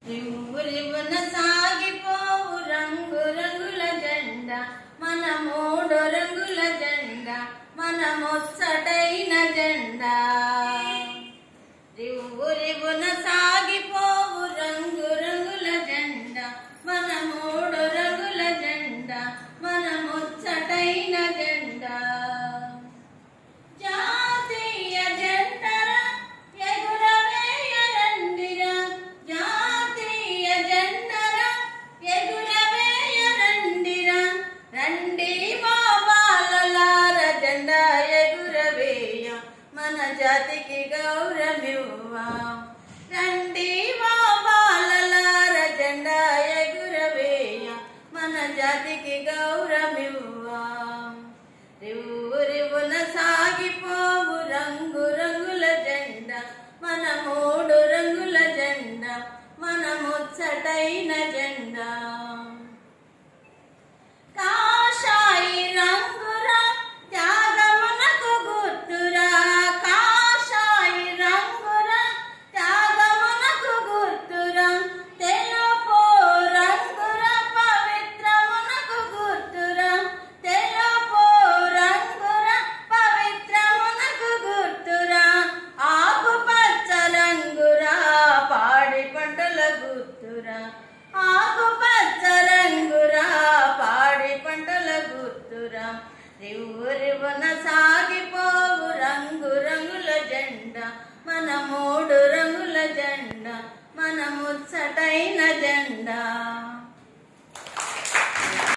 రివ్వురివ్వున సాగిపోవు రంగు రంగుల జెండా, మన మూడు రంగుల జెండా, మన ముచ్చటైన జెండా. రివ్వురివ్వున సాగిపోవు రంగు రంగుల జెండా, మన మూడు రంగుల జెండా, మన ముచ్చటైన జెండా. జాతీయ జెండరా ఎగురవేయరండిరా, జాతీయ జెండరా ఎగురవేయరండిరా, రండి మా బాలలార జెండా ఎగురవేయ, మన జాతికి గౌరవమివ్వా. రండి మా బాలలార జెండా ఎగురవేయ, మన జాతికి గౌరవమివ్వా. రివ్వురివ్వున సాగిపోవు రంగు రంగుల జెండా, మన మూడు రంగుల జెండా, మన ముచ్చటైన జెండా. కాషాయి రంగురా త్యాగమునకు గుర్తురా, కాషాయి రంగురా త్యాగమునకు గుర్తురా, తెలుపు రంగురా పవిత్రమునకు గుర్తురా, తెలుపు రంగురా పవిత్రమునకు గుర్తురా, ఆకుపచ్చ రంగురా పాడి పంటల గుర్తురా, ఆకుపచ్చ రంగురా పాడి పంటల గుర్తురా. రివ్వురివ్వున సాగిపోవు రంగు రంగుల జెండా, మన మూడు రంగుల జెండా, మన ముచ్చటైన జెండా.